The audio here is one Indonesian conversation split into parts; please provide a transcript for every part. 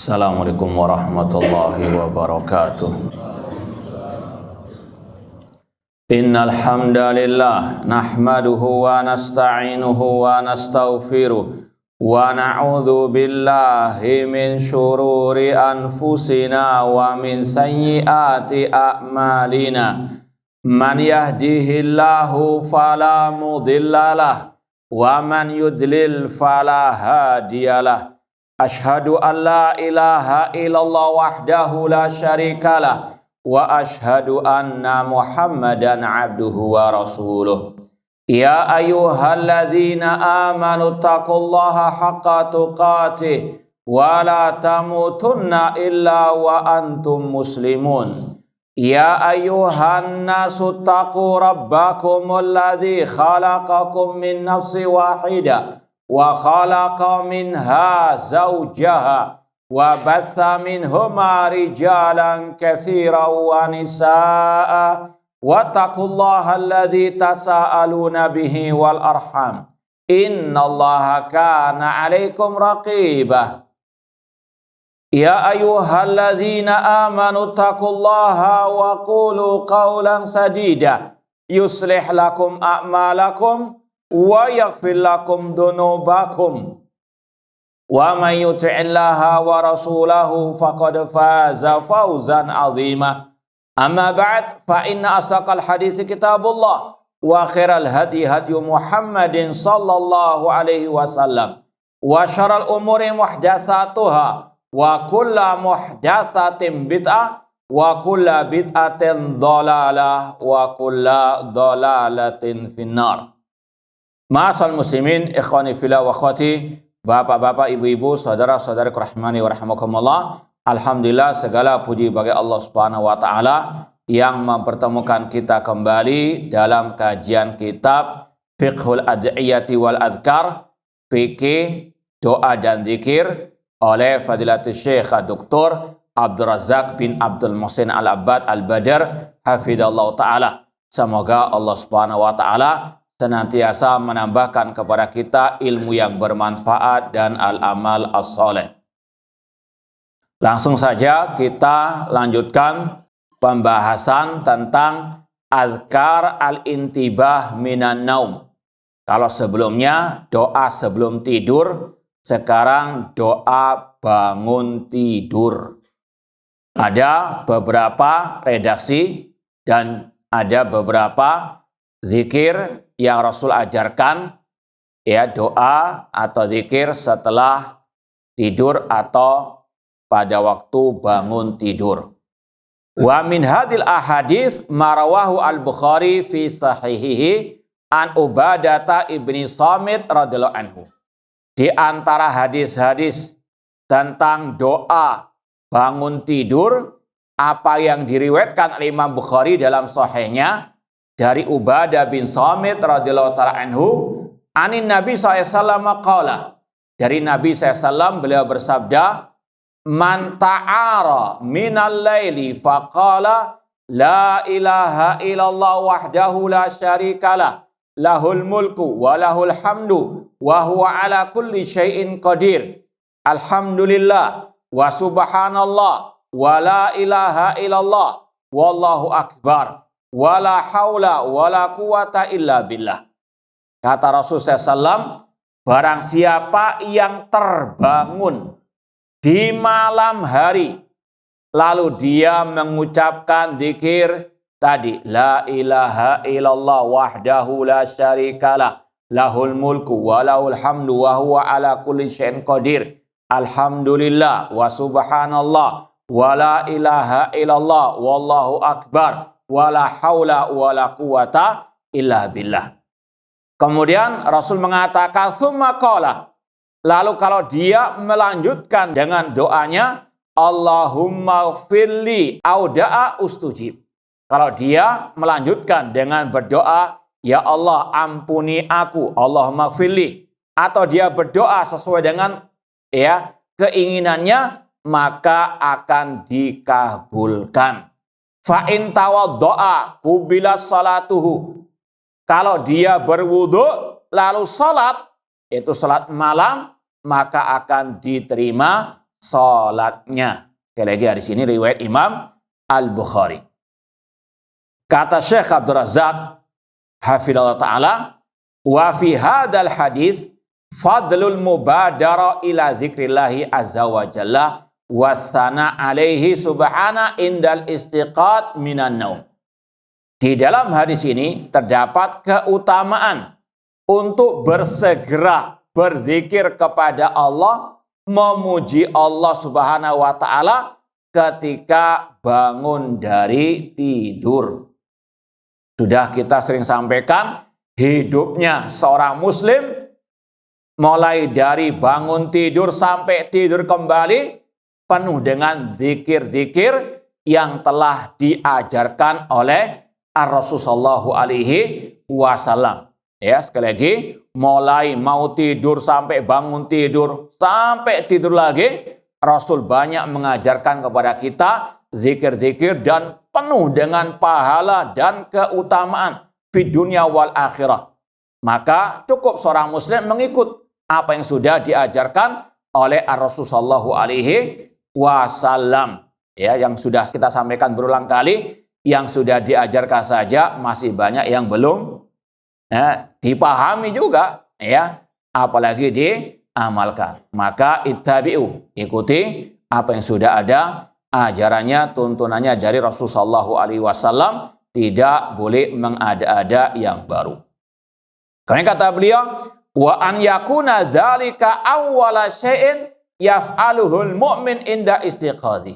Assalamualaikum warahmatullahi wabarakatuh. Innal hamdalillah nahmaduhu wa nasta'inuhu wa nastaghfiruh wa na'udzu billahi min syururi anfusina wa min sayyiati a'malina. Man yahdihillahu fala mudhillalah wa man yudlil fala hadiyalah. Ashhadu an la ilaha illallah wahdahu la syarikalah wa ashhadu anna Muhammadan abduhu wa rasuluh. Ya ayyuhalladzina amanu taqullaha haqqa tuqatih wa la tamutunna illa wa antum muslimun. Ya ayyuhan nasu taqu rabbakumul ladzi khalaqakum min nafsin wahidah wa khalaqa minha zawjaha wa batha minhuma rijalan katsiran wa nisaa wattaqullaha alladzi tasaaluna bihi wal arham innallaha kana 'alaikum raqibah. Ya ayyuhalladzina amanu taqullaha wa qulu qawlan sadida yuslih lakum a'malakum wa yaghfir lakum dhunubakum wa may yuti'illaha wa rasulahu faqad faza fawzan 'azima. Amma ba'd, fa inna asaqal hadits kitabullah wa khairal hadi hadi Muhammadin sallallahu alaihi wasallam wa syarrul umuri muhdatsatuha wa kullu muhdatsatin bid'ah wa kullu bid'atin dhalalah wa kullu dhalalatin finnar. Ma'asal muslimin, ikhwani fillah wa akhwati, bapak-bapak, ibu-ibu, saudara-saudari rahimani wa rahimakumullah. Alhamdulillah, segala puji bagi Allah Subhanahu wa taala yang mempertemukan kita kembali dalam kajian kitab Fiqhul Ad'iyati wal Adhkar, fikih doa dan zikir oleh Fadilatul Syekh Dr. Abdul Razak bin Abdul Muhsin Al-Abbad Al-Badr hafidhallahu taala. Semoga Allah Subhanahu wa taala senantiasa menambahkan kepada kita ilmu yang bermanfaat dan al-amal as-soleh. Langsung saja kita lanjutkan pembahasan tentang azkar al-intibah minan naum. Kalau sebelumnya doa sebelum tidur, sekarang doa bangun tidur. Ada beberapa redaksi dan ada beberapa zikir yang Rasul ajarkan, ya, doa atau zikir setelah tidur atau pada waktu bangun tidur. Wa min hadil ahadits marawahu al-Bukhari fi sahihihi an Ubadata ibni Samit radhiyallahu anhu. Di antara hadis-hadis tentang doa bangun tidur, apa yang diriwayatkan oleh Imam Bukhari dalam sahihnya dari Ubadah bin Samit radhiyallahu ta'ala anhu, anin Nabi SAW qala, dari Nabi SAW beliau bersabda, man ta'ara minal laili faqala la ilaha illallah wahdahu la syarikalah lahul mulku wa lahul hamdu wa huwa ala kulli syai'in qadir alhamdulillah wa subhanallah wa la ilaha illallah wallahu akbar wala haula wala quwata illa billah. Kata Rasulullah SAW, barang siapa yang terbangun di malam hari lalu dia mengucapkan zikir tadi, la ilaha illallah wahdahu la syarikalah lahul mulku wa lahul hamdu wa huwa ala kulli syai'in qadir alhamdulillah wa subhanallah wa la ilaha illallah wallahu akbar wala haula wala quwata illa billah. Kemudian Rasul mengatakan summa qala, lalu kalau dia melanjutkan dengan doanya Allahumma firli au da'a ustujib. Kalau dia melanjutkan dengan berdoa, ya Allah ampuni aku, Allahumma firli, atau dia berdoa sesuai dengan ya keinginannya, maka akan dikabulkan. Fa in tawaddo'a qubilas salatuhu. Kalau dia berwudu lalu salat, itu salat malam, maka akan diterima salatnya. Sekali lagi di sini riwayat Imam Al-Bukhari. Kata Syekh Abdul Razak hafizallahu taala, wa fi hadzal hadis fadlul mubadara ila dzikrillahi azza wa jalla wa tsana alaihi subhana indal istiqat minan naum. Di dalam hadis ini terdapat keutamaan untuk bersegera berzikir kepada Allah, memuji Allah Subhanahu wa taala ketika bangun dari tidur. Sudah kita sering sampaikan, hidupnya seorang muslim mulai dari bangun tidur sampai tidur kembali penuh dengan zikir-zikir yang telah diajarkan oleh Rasulullah sallallahu alaihi wasallam. Ya, sekali lagi, mulai mau tidur sampai bangun tidur sampai tidur lagi, Rasul banyak mengajarkan kepada kita zikir-zikir dan penuh dengan pahala dan keutamaan di dunia wal akhirah. Maka cukup seorang muslim mengikut apa yang sudah diajarkan oleh Rasulullah sallallahu alaihi wasallam. Ya, yang sudah kita sampaikan berulang kali, yang sudah diajarkan saja masih banyak yang belum dipahami juga, ya, apalagi diamalkan. Maka ittabi'u, ikuti apa yang sudah ada ajarannya, tuntunannya dari Rasulullah sallallahu alaihi wasallam, tidak boleh mengada-ada yang baru. Karena kata beliau, wa an yakuna dzalika awwala syai'in yaf'aluhul mu'min inda istiqadhi.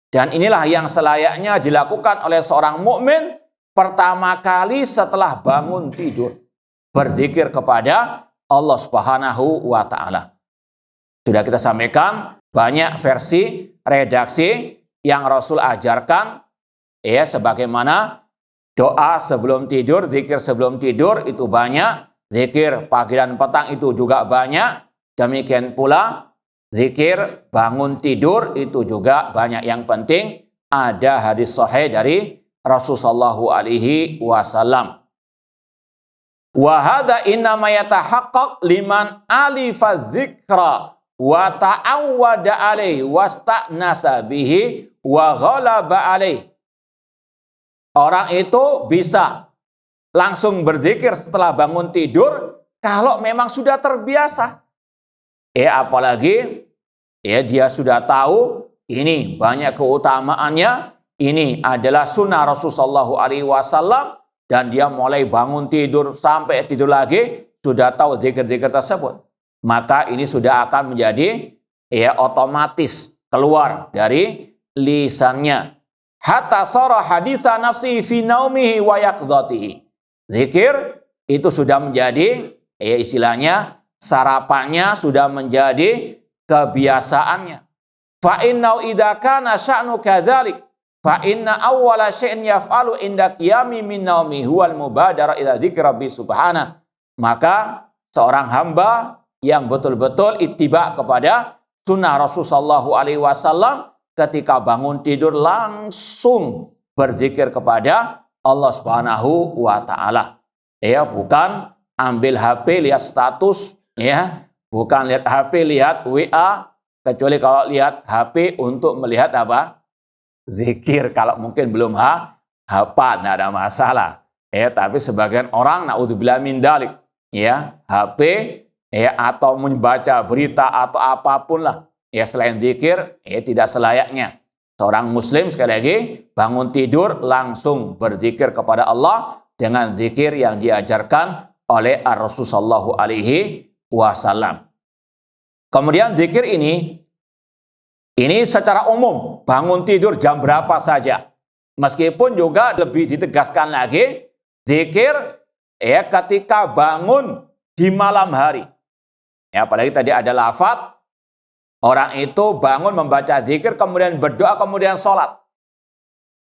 Dan inilah yang selayaknya dilakukan oleh seorang mukmin pertama kali setelah bangun tidur, berzikir kepada Allah Subhanahu wa taala. Sudah kita sampaikan banyak versi redaksi yang Rasul ajarkan, ya, sebagaimana doa sebelum tidur, zikir sebelum tidur itu banyak, zikir pagi dan petang itu juga banyak, demikian pula zikir bangun tidur itu juga banyak. Yang penting ada hadis sahih dari Rasulullah sallallahu alaihi wasallam. Wa hadza innama yatahaqqaq liman alifa dzikra wa ta'awwada alaihi wasta'nasa bihi wa ghalaba alaihi. Orang itu bisa langsung berzikir setelah bangun tidur kalau memang sudah terbiasa. Apalagi dia sudah tahu ini banyak keutamaannya, ini adalah sunnah Rasulullah sallallahu alaihi wasallam, dan dia mulai bangun tidur sampai tidur lagi sudah tahu zikir-zikir tersebut. Maka ini sudah akan menjadi otomatis keluar dari lisannya. Hatta sara haditsa nafsi fi naumihi wa yaqdhatihi. Zikir itu sudah menjadi istilahnya sarapannya, sudah menjadi kebiasaannya. Fa inna idza kana sya'nu kadzalik fa inna awwala syai'in yaf'alu inda qiyami min naumi huwal mubadara ila dzikri rabbi subhanahu. Maka seorang hamba yang betul-betul ittiba kepada sunnah Rasul sallallahu alaihi wasallam ketika bangun tidur langsung berzikir kepada Allah Subhanahu wa taala. Bukan ambil HP lihat status, bukan lihat HP lihat WA, kecuali kalau lihat HP untuk melihat apa? Zikir. Kalau mungkin belum hafal, tidak ada masalah. Tapi sebagian orang naudzubillah min dzalik, HP atau membaca berita atau apapun lah, selain zikir, tidak selayaknya. Seorang muslim sekali lagi bangun tidur langsung berzikir kepada Allah dengan zikir yang diajarkan oleh Rasulullah sallallahu alaihi wasallam. Kemudian zikir ini secara umum bangun tidur jam berapa saja. Meskipun juga lebih ditegaskan lagi zikir ketika bangun di malam hari. Apalagi tadi ada lafaz orang itu bangun membaca zikir kemudian berdoa kemudian sholat.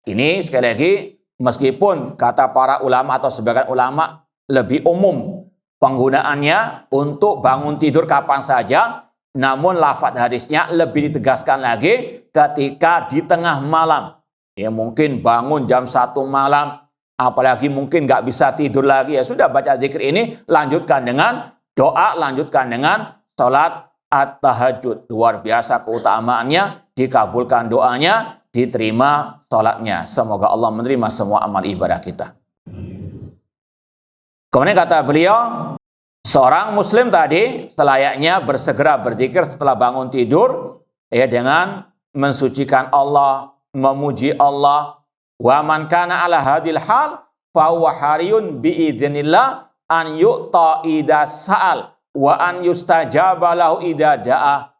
Ini sekali lagi meskipun kata para ulama atau sebagian ulama lebih umum penggunaannya untuk bangun tidur kapan saja, namun lafaz hadisnya lebih ditegaskan lagi ketika di tengah malam. Mungkin bangun jam 1 malam, apalagi mungkin nggak bisa tidur lagi, sudah baca zikir ini, lanjutkan dengan doa, lanjutkan dengan sholat at-tahajud. Luar biasa keutamaannya, dikabulkan doanya, diterima sholatnya. Semoga Allah menerima semua amal ibadah kita. Kemudian kata beliau, seorang muslim tadi selayaknya bersegera berzikir setelah bangun tidur dengan mensucikan Allah, memuji Allah. Wa man kana ala hadil hal fa huwa hariyun bi idznillah an yu'ta idza sa'al wa an yustajaba lahu idza da'a.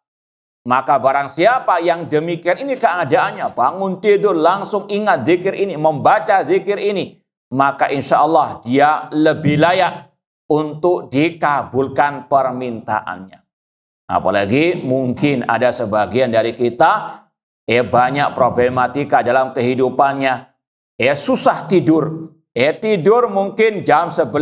Maka barang siapa yang demikian ini keadaannya, bangun tidur langsung ingat zikir ini, membaca zikir ini, maka insya Allah dia lebih layak untuk dikabulkan permintaannya. Apalagi mungkin ada sebagian dari kita banyak problematika dalam kehidupannya, susah tidur, tidur mungkin jam 11,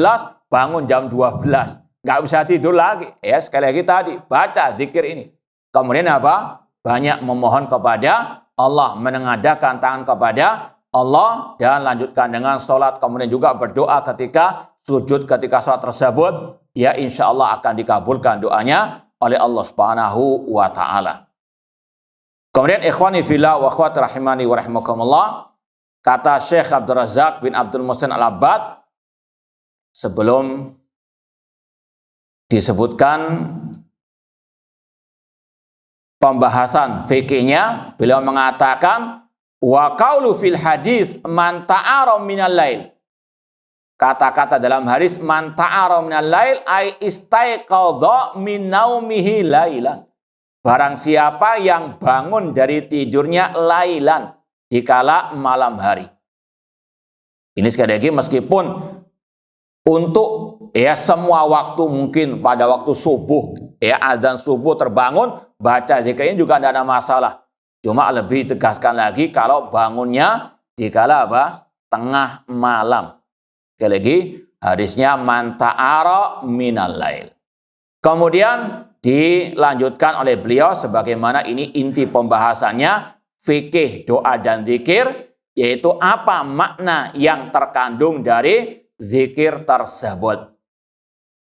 bangun jam 12, nggak bisa tidur lagi. Sekali lagi tadi baca zikir ini. Kemudian apa? Banyak memohon kepada Allah, menengadahkan tangan kepada Allah dan lanjutkan dengan sholat. Kemudian juga berdoa ketika sujud, ketika sholat tersebut, ya insya Allah akan dikabulkan doanya oleh Allah Subhanahu wa Ta'ala. Kemudian ikhwani fillah wa akhwati rahimani wa rahimakumullah, kata Syekh Abdul Razak bin Abdul Muhsin Al-Abbad, sebelum disebutkan pembahasan fikihnya, beliau mengatakan wa qaulu fil hadis man ta'ara minal lail. Kata-kata dalam hadis man ta'ara minal lail ay istaiqadha min naumihi lailan. Barang siapa yang bangun dari tidurnya lailan, dikala malam hari. Ini sekali lagi meskipun untuk semua waktu, mungkin pada waktu subuh, azan subuh terbangun, baca zikir ini juga tidak ada masalah. Cuma lebih tegaskan lagi kalau bangunnya dikala apa? Tengah malam. Sekali lagi hadisnya man ta'ara minal lail. Kemudian dilanjutkan oleh beliau sebagaimana ini inti pembahasannya, fikih doa dan zikir, yaitu apa makna yang terkandung dari zikir tersebut.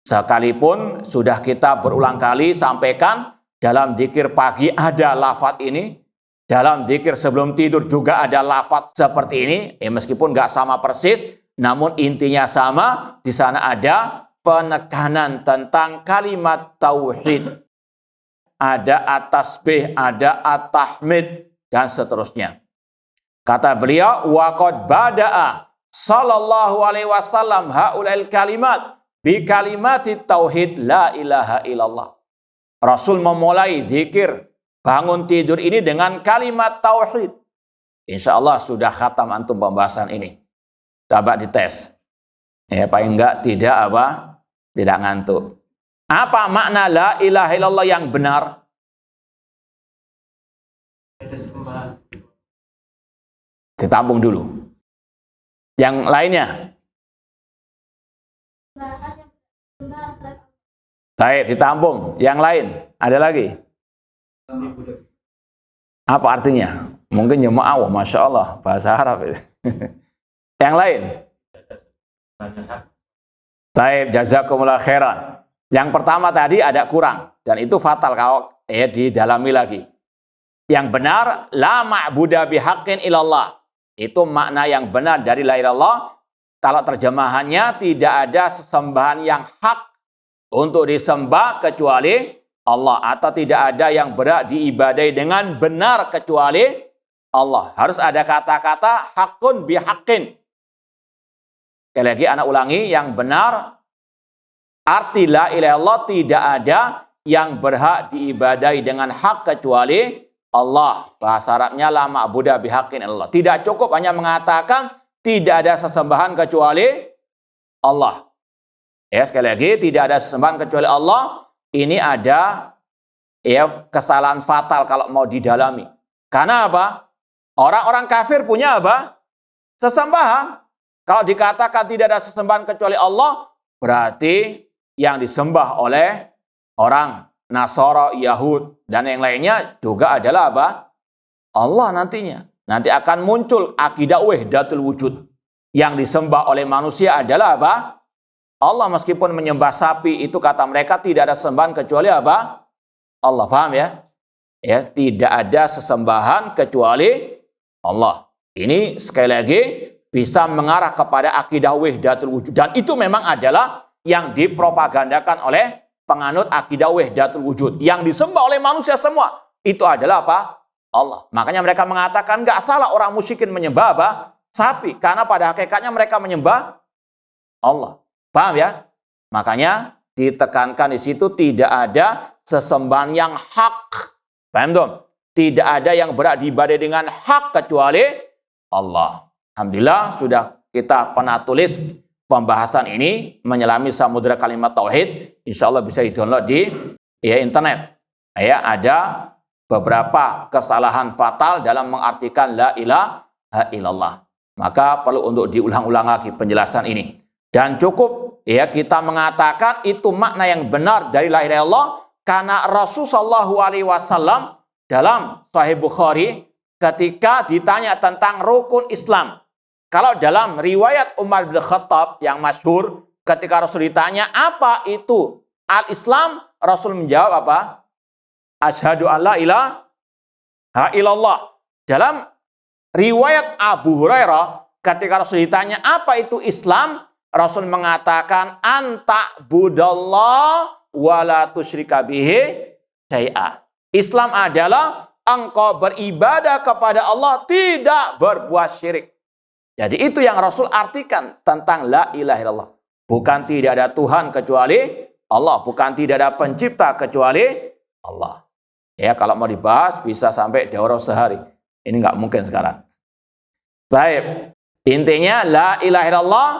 Sekalipun sudah kita berulang kali sampaikan, dalam zikir pagi ada lafaz ini, dalam zikir sebelum tidur juga ada lafaz seperti ini, meskipun nggak sama persis, namun intinya sama. Di sana ada penekanan tentang kalimat tauhid, ada at-tasbih, ada at-tahmid, dan seterusnya. Kata beliau, wa qad bada'a sallallahu alaihi wasallam haulail kalimat bi kalimati tauhid la ilaha illallah. Rasul memulai zikir bangun tidur ini dengan kalimat tauhid. Insya Allah sudah khatam antum pembahasan ini. Coba dites. Paling enggak tidak tidak ngantuk. Apa makna la ilaha illallah yang benar? Ditampung dulu. Yang lainnya? Baik, ditampung. Yang lain? Ada lagi? Apa artinya? Mungkin jemaah, Masya Allah, bahasa Arab itu. Yang lain? Baik, jazakumullah khairan. Yang pertama tadi ada kurang. Dan itu fatal kalau didalami lagi. Yang benar, la ma'buda bihaqqin illallah. Itu makna yang benar dari la ilallah. Kalau terjemahannya, tidak ada sesembahan yang hak untuk disembah kecuali Allah. Atau tidak ada yang berhak diibadai dengan benar kecuali Allah. Harus ada kata-kata hakun bihaqqin. Sekali lagi anak ulangi, yang benar arti la ilaha illallah, tidak ada yang berhak diibadai dengan hak kecuali Allah. Bahasa Arabnya la ma'buda bihaqqin illallah. Tidak cukup hanya mengatakan tidak ada sesembahan kecuali Allah. Sekali lagi, tidak ada sesembahan kecuali Allah. Ini ada kesalahan fatal kalau mau didalami. Karena apa? Orang-orang kafir punya apa? Sesembahan. Kalau dikatakan tidak ada sesembahan kecuali Allah, berarti yang disembah oleh orang Nasara, Yahud, dan yang lainnya juga adalah apa? Allah nantinya. Nanti akan muncul akidah wahdatul wujud. Yang disembah oleh manusia adalah apa? Allah. Meskipun menyembah sapi, itu kata mereka tidak ada sembahan kecuali apa? Allah. Paham ya? Ya, tidak ada sesembahan kecuali Allah. Ini sekali lagi bisa mengarah kepada akidah wahdatul wujud, dan itu memang adalah yang dipropagandakan oleh penganut akidah wahdatul wujud. Yang disembah oleh manusia semua itu adalah apa? Allah. Makanya mereka mengatakan nggak salah orang musyrikin menyembah apa? Sapi, karena pada hakikatnya mereka menyembah Allah. Paham ya? Makanya ditekankan di situ tidak ada sesembahan yang hak. Paham dong? Tidak ada yang berhak diibadai dengan hak kecuali Allah. Alhamdulillah sudah kita pernah tulis pembahasan ini menyelami samudra kalimat tauhid. Insya Allah bisa di-download di internet. Ya, ada beberapa kesalahan fatal dalam mengartikan la ilaha illallah. Maka perlu untuk diulang-ulang lagi penjelasan ini. Dan cukup ya kita mengatakan itu makna yang benar dari la ilaha illallah, karena Rasulullah SAW dalam Sahih Bukhari ketika ditanya tentang rukun Islam. Kalau dalam riwayat Umar bin Khattab yang masyhur, ketika Rasul ditanya apa itu al-Islam, Rasul menjawab apa? Asyhadu an la ilaha illallah. Dalam riwayat Abu Hurairah, ketika Rasul ditanya apa itu Islam, Rasul mengatakan anta budallah wala tusyrika bihi syai'a. Islam adalah engkau beribadah kepada Allah, tidak berbuat syirik. Jadi itu yang Rasul artikan tentang la ilaha illallah. Bukan tidak ada Tuhan kecuali Allah, bukan tidak ada pencipta kecuali Allah. Ya, kalau mau dibahas bisa sampai daurah sehari. Ini nggak mungkin sekarang. Baik, intinya la ilaha illallah,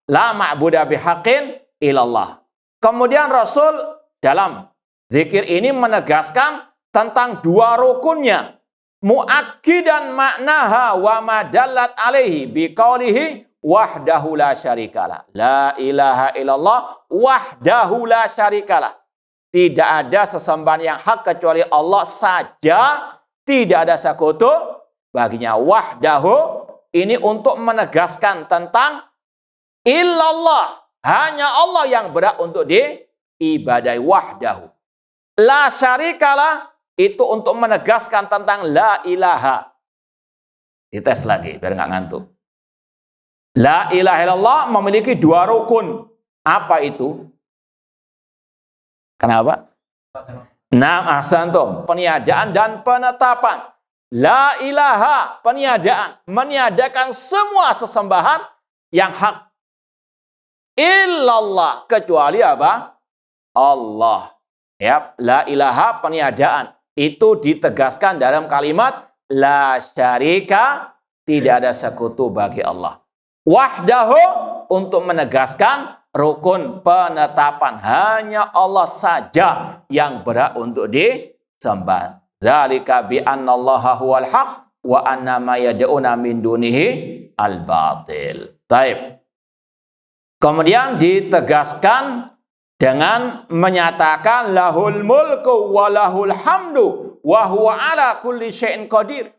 la ma'budu bihaqqin illallah. Kemudian Rasul dalam zikir ini menegaskan tentang dua rukunnya. Mu'akkidan maknaha wa madallat alaihi biqaulihi wahdahu la syarikalah. La ilaha illallah wahdahu la syarikalah. Tidak ada sesembahan yang hak kecuali Allah saja, tidak ada sekutu baginya. Wahdahu ini untuk menegaskan tentang illallah, hanya Allah yang berhak untuk diibadai. Wahdahu la syarikalah itu untuk menegaskan tentang la ilaha. Dites lagi biar nggak ngantuk. La ilaha illallah memiliki dua rukun. Apa itu? Kenapa? Naam ahsantum. Peniadaan dan penetapan. La ilaha, peniadaan, meniadakan semua sesembahan yang hak. Illallah, kecuali apa? Allah. Ya, la ilaha peniadaan. Itu ditegaskan dalam kalimat la syarika, tidak ada sekutu bagi Allah. Wahdahu untuk menegaskan rukun penetapan, hanya Allah saja yang berhak untuk disembah. Dzalika bi annallaha huwal haq wa anna ma yad'una min dunihi al-batil. Baik. Kemudian ditegaskan dengan menyatakan lahul mulku wa lahul hamdu wa huwa ala kulli syai'in qadir.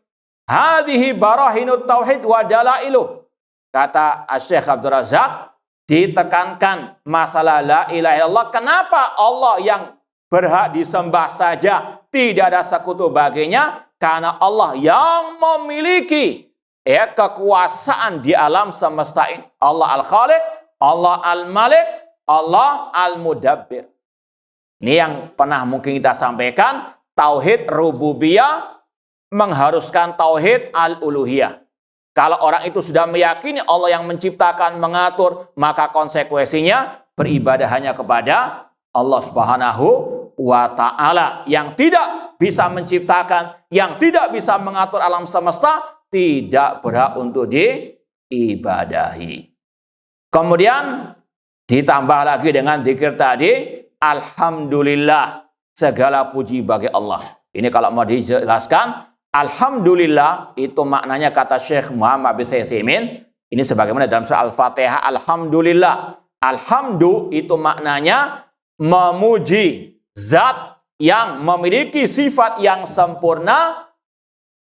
Hadhihi barahinut tauhid wa dalailuh. Kata Syekh Abdul Razak, ditekankan masalah la ilaha illallah. Kenapa Allah yang berhak disembah saja, tidak ada sekutu baginya? Karena Allah yang memiliki kekuasaan di alam semesta ini. Allah Al-Khaliq, Allah Al-Malik, Allah Al-Mudabbir. Ini yang pernah mungkin kita sampaikan, tauhid rububiyah mengharuskan tauhid al-uluhiyah. Kalau orang itu sudah meyakini Allah yang menciptakan, mengatur, maka konsekuensinya beribadah hanya kepada Allah Subhanahu wa ta'ala. Yang tidak bisa menciptakan, yang tidak bisa mengatur alam semesta, tidak berhak untuk diibadahi. Kemudian ditambah lagi dengan zikir tadi, alhamdulillah, segala puji bagi Allah. Ini kalau mau dijelaskan, alhamdulillah itu maknanya kata Syekh Muhammad bin Utsaimin, ini sebagaimana dalam surah Al-Fatihah, alhamdulillah. Alhamdu itu maknanya memuji zat yang memiliki sifat yang sempurna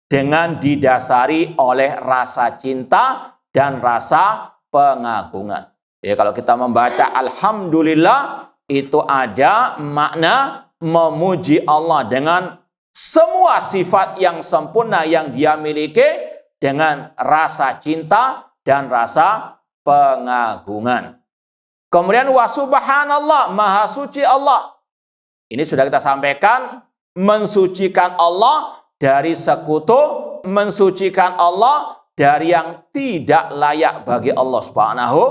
dengan didasari oleh rasa cinta dan rasa pengagungan. Ya, kalau kita membaca alhamdulillah itu ada makna memuji Allah dengan semua sifat yang sempurna yang dia miliki dengan rasa cinta dan rasa pengagungan. Kemudian wa subhanallah, maha suci Allah. Ini sudah kita sampaikan, mensucikan Allah dari sekutu, mensucikan Allah dari yang tidak layak bagi Allah Subhanahu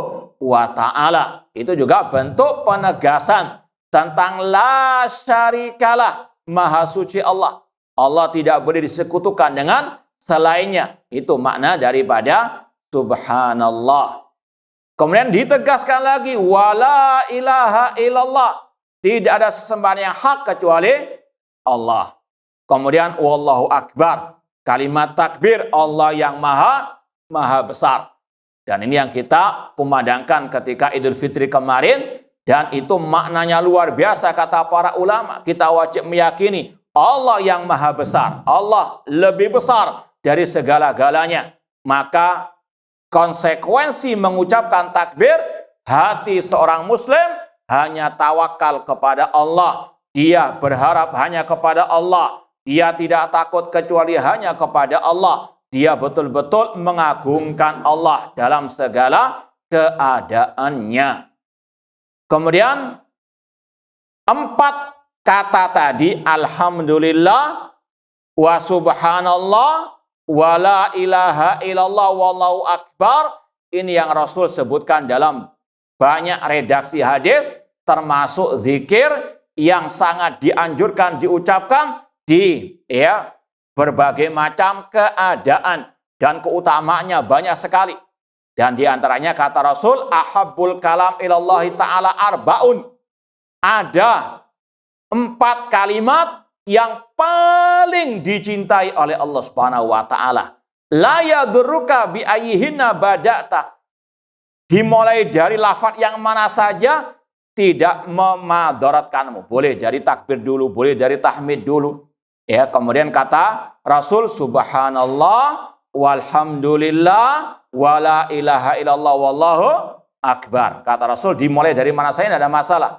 wa ta'ala. Itu juga bentuk penegasan tentang la syarikalah, maha suci Allah. Allah tidak boleh disekutukan dengan selainnya. Itu makna daripada subhanallah. Kemudian ditegaskan lagi, wala ilaha illallah. Tidak ada sesembahan yang hak kecuali Allah. Kemudian wallahu akbar. Kalimat takbir, Allah yang maha besar. Dan ini yang kita kumandangkan ketika Idul Fitri kemarin. Dan itu maknanya luar biasa kata para ulama. Kita wajib meyakini Allah yang maha besar. Allah lebih besar dari segala-galanya. Maka konsekuensi mengucapkan takbir, hati seorang muslim hanya tawakal kepada Allah. Dia berharap hanya kepada Allah. Dia tidak takut kecuali hanya kepada Allah. Dia betul-betul mengagungkan Allah dalam segala keadaannya. Kemudian 4 kata tadi, alhamdulillah, wa subhanallah, wa la ilaha illallah, wallahu akbar. Ini yang Rasul sebutkan dalam banyak redaksi hadis, termasuk zikir yang sangat dianjurkan diucapkan di berbagai macam keadaan, dan keutamaannya banyak sekali. Dan diantaranya kata Rasul, ahabbul kalam ilallahi ta'ala arbaun. Ada 4 kalimat yang paling dicintai oleh Allah Subhanahu wa ta'ala. La yadurruka bi ayyihinna bada'ta. Dimulai dari lafaz yang mana saja tidak memadaratkanmu. Boleh dari takbir dulu, boleh dari tahmid dulu. Ya, kemudian kata Rasul, subhanallah, walhamdulillah, wala ilaha illallah, wallahu akbar. Kata Rasul, dimulai dari mana saja tidak ada masalah.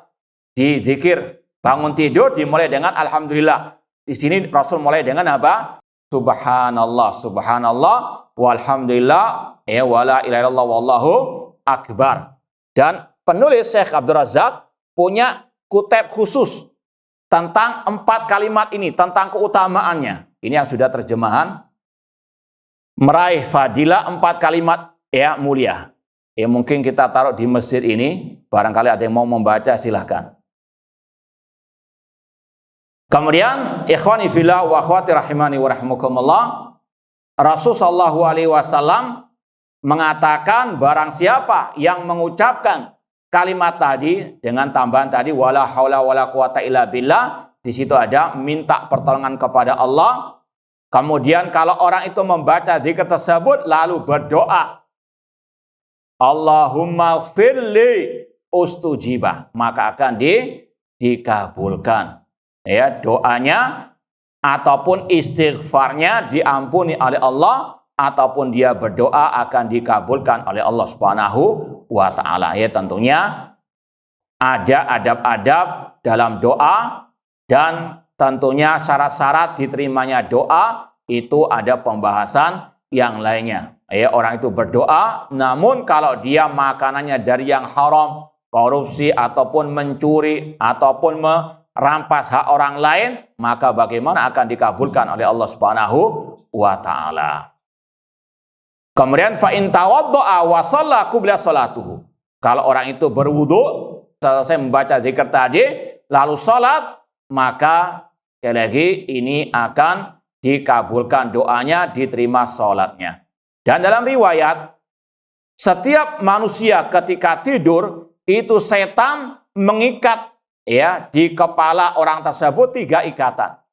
Di zikir bangun tidur dimulai dengan alhamdulillah. Di sini Rasul mulai dengan apa? Subhanallah, subhanallah, walhamdulillah, wala ilaha illallah, wallahu akbar. Dan penulis Syekh Abdul Razak punya kutip khusus tentang 4 kalimat ini, tentang keutamaannya. Ini yang sudah terjemahan. Meraih fadilah 4 kalimat mulia. Mungkin kita taruh di masjid ini, barangkali ada yang mau membaca, silahkan. Kemudian, ikhwani fillah wa akhwati rahimani wa rahimakumullah, Rasul sallallahu alaihi wasallam mengatakan barang siapa yang mengucapkan kalimat tadi dengan tambahan tadi wala haula wala quwata illa billah, di situ ada minta pertolongan kepada Allah. Kemudian kalau orang itu membaca zikir tersebut lalu berdoa, Allahumma firli ustujibah, maka akan dikabulkan. Ya, doanya ataupun istighfarnya diampuni oleh Allah, ataupun dia berdoa akan dikabulkan oleh Allah Subhanahu wa ta'ala. Ya, tentunya ada adab-adab dalam doa, dan tentunya syarat-syarat diterimanya doa itu ada pembahasan yang lainnya. Ya, orang itu berdoa, namun kalau dia makanannya dari yang haram, korupsi ataupun mencuri ataupun merampas hak orang lain, maka bagaimana akan dikabulkan oleh Allah Subhanahu wa ta'ala. Kemudian fa in tawaddaa wa shalla qabla salatuhu. Kalau orang itu berwudu, selesai membaca zikir tadi, lalu salat, maka sekali lagi ini akan dikabulkan doanya, diterima salatnya. Dan dalam riwayat, setiap manusia ketika tidur itu setan mengikat di kepala orang tersebut 3 ikatan.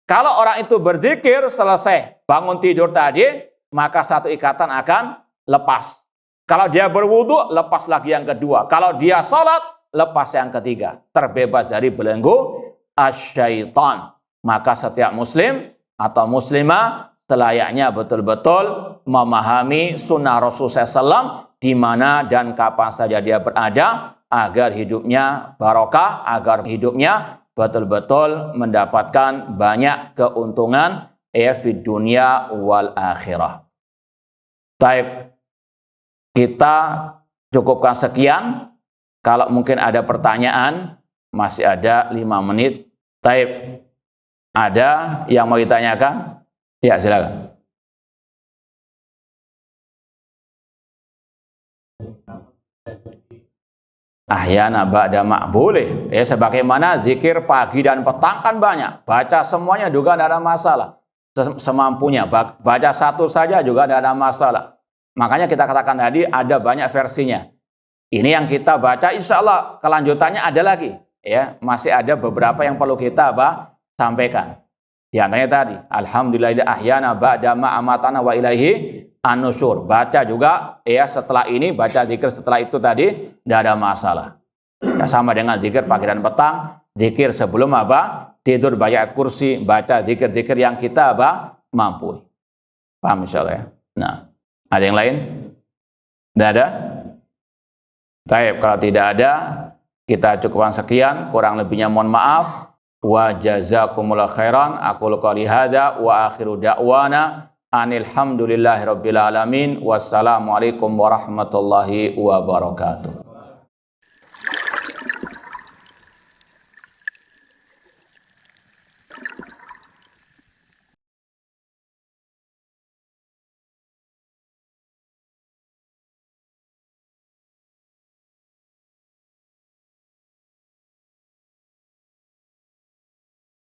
Kalau orang itu berzikir selesai bangun tidur tadi, maka 1 ikatan akan lepas. Kalau dia berwudu, lepas lagi yang kedua. Kalau dia sholat, lepas yang ketiga. Terbebas dari belenggu asyaitan. Maka setiap muslim atau muslimah selayaknya betul-betul memahami sunnah Rasulullah SAW di mana dan kapan saja dia berada, agar hidupnya barokah, agar hidupnya betul-betul mendapatkan banyak keuntungan fi dunia wal akhirah. Baik, kita cukupkan sekian. Kalau mungkin ada pertanyaan, masih ada 5 menit. Baik, ada yang mau ditanyakan? Ya, silakan. Ahyana ba'da boleh. Ya, sebagaimana zikir pagi dan petang kan banyak. Baca semuanya juga tidak ada masalah. Semampunya. Baca satu saja juga tidak ada masalah. Makanya kita katakan tadi ada banyak versinya. Ini yang kita baca, insya Allah kelanjutannya ada lagi. Ya, masih ada beberapa yang perlu kita sampaikan. Di antaranya tadi, alhamdulillah ahyana ba'da amatana wa ilaihi an-nusyur. Baca juga ya setelah ini, baca zikir setelah itu tadi tidak ada masalah. Ya, sama dengan zikir pagi dan petang, zikir sebelum tidur, baca ayat kursi, baca zikir-zikir yang kita mampu. Paham insyaallah ya. Nah, ada yang lain? Tidak ada? Baik, kalau tidak ada, kita cukupkan sekian, kurang lebihnya mohon maaf. Wa jazakumullah khairan. Aqulu qouli hadza wa akhiru da'wana anil hamdulillahi rabbil alamin. Wassalamualaikum warahmatullahi wabarakatuh.